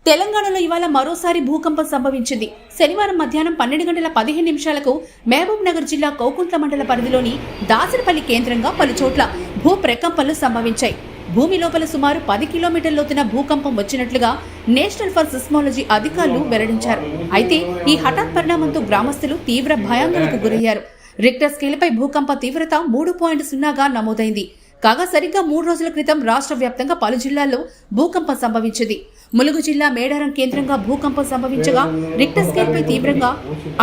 తెలంగాణలో ఇవాళ మరోసారి భూకంపం సంభవించింది. శనివారం మధ్యాహ్నం 12:15 మహబూబ్ నగర్ జిల్లా కౌకుంట్ల మండల పరిధిలోని దాసరపల్లి కేంద్రంగా పలుచోట్ల భూ ప్రకంపనలు సంభవించాయి. భూమి లోపల సుమారు 10 కిలోమీటర్ల లోతున భూకంపం వచ్చినట్లుగా నేషనల్ ఫర్ సిస్మాలజీ అధికారులు వెల్లడించారు. అయితే ఈ హఠాత్ పరిణామంతో గ్రామస్తులు తీవ్ర భయాందోళనకు గురయ్యారు. రిక్టర్ స్కేలుపై భూకంప తీవ్రత 3.0గా నమోదైంది. కాగా సరిగ్గా 3 రోజుల క్రితం రాష్ట్ర వ్యాప్తంగా పలు జిల్లాల్లో భూకంపం సంభవించింది. ములుగు జిల్లా మేడారం కేంద్రంగా భూకంపం సంభవించగా రిక్టర్ స్కేల్పై తీవ్రంగా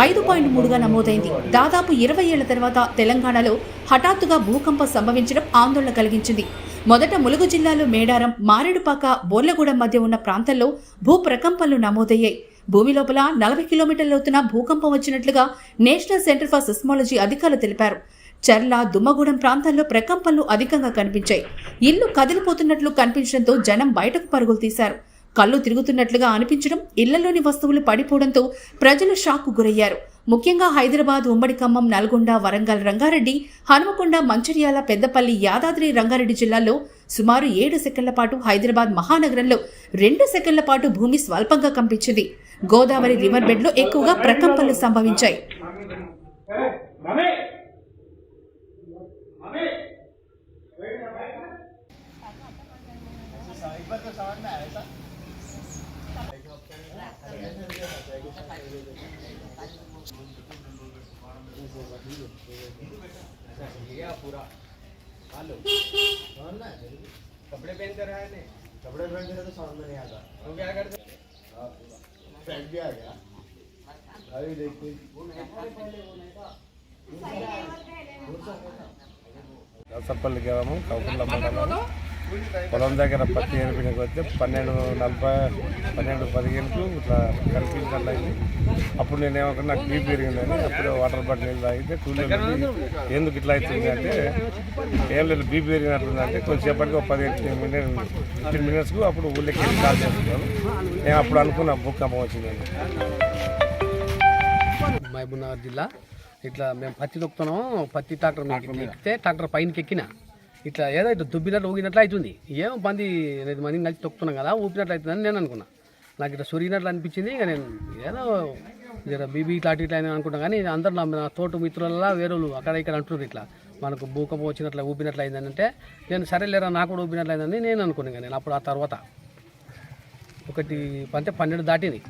5.3గా నమోదైంది. దాదాపు 20 ఏళ్ల తర్వాత తెలంగాణలో హఠాత్తుగా భూకంపం సంభవించడం ఆందోళన కలిగించింది. మొదట ములుగు జిల్లాలో మేడారం, మారేడుపాక, బోర్లగూడెం మధ్య ఉన్న ప్రాంతాల్లో భూ ప్రకంపనలు నమోదయ్యాయి. భూమి లోపల 40 కిలోమీటర్ల లోతున భూకంపం వచ్చినట్లుగా నేషనల్ సెంటర్ ఫర్ సిస్మాలజీ అధికారులు తెలిపారు. చర్ల, దుమ్మగూడెం ప్రాంతాల్లో ప్రకంపనలు అధికంగా కనిపించాయి. ఇల్లు కదిలిపోతున్నట్లు కనిపించడంతో జనం బయటకు పరుగులు తీశారు. కళ్ళు తిరుగుతున్నట్లుగా అనిపించడం, ఇళ్లలోని వస్తువులు పడిపోవడంతో ప్రజలు షాక్కు గురయ్యారు. ముఖ్యంగా హైదరాబాద్, ఉమ్మడి ఖమ్మం, నల్గొండ, వరంగల్, రంగారెడ్డి, హనుమకొండ, మంచిర్యాల, పెద్దపల్లి, యాదాద్రి, రంగారెడ్డి జిల్లాల్లో సుమారు 7 సెకన్ల పాటు, హైదరాబాద్ మహానగరంలో 2 సెకన్ల పాటు భూమి స్వల్పంగా కంపించింది. గోదావరి రివర్ బెడ్ లో ఎక్కువగా ప్రకంపనలు సంభవించాయి. पूरा हेलो ना कपड़े पहन कर आए ने कपड़े पहन कर तो समझ में नहीं आता तो क्या करते फ्रेंड भी आ गया अभी देखिए దాసరపల్లి గ్రామం కౌకుంట్ల మండలం పొలం దగ్గర పత్తి ఏరిపినకి వస్తే 12:15 ఇట్లా కనిపించాలైంది. అప్పుడు నేనేమనుకున్నా నాకు బీపీ పెరిగిందని అప్పుడు వాటర్ బాటిల్ నీళ్ళు తాగితే కూలీలు ఎందుకు ఇట్లా అవుతుంది అంటే ఏం లేదు బీపీ పెరిగినట్లుందంటే కొంచెంసేపటికి ఒక 15 మినిట్స్కు అప్పుడు ఊళ్ళకి వెళ్ళి కాల్ చేస్తున్నాను. నేను అప్పుడు అనుకున్నా భూకంపం వచ్చిందని. మహబూబ్ నగర్ జిల్లా ఇట్లా మేము పత్తి తొక్కుతున్నాము. పత్తి ట్రాక్టర్ ఎక్కితే ట్రాక్టర్ పైనకి ఎక్కిన ఇట్లా ఏదో ఇట్లా దుబ్బినట్లు ఊగినట్లు అవుతుంది. ఏమో 10 మంది కలిసి తొక్కుతున్నాం కదా, ఊపినట్లు అవుతుందని నేను అనుకున్నా. నాకు ఇట్లా సొరిగినట్లు అనిపించింది. ఇక నేను ఏదో జర బీబీ ఇట్లా అటు ఇట్లా అని అనుకుంటాను. కానీ అందరూ నా తోట మిత్రులలో వేరే అక్కడ ఇక్కడ అంటున్నారు ఇట్లా మనకు భూకంపం వచ్చినట్లు ఊపినట్లు అయిందని. అంటే నేను సరే లేరా నాకు కూడా ఊపినట్లు అయిందని నేను అనుకున్నాను. నేను అప్పుడు ఆ తర్వాత 12 దాటింది.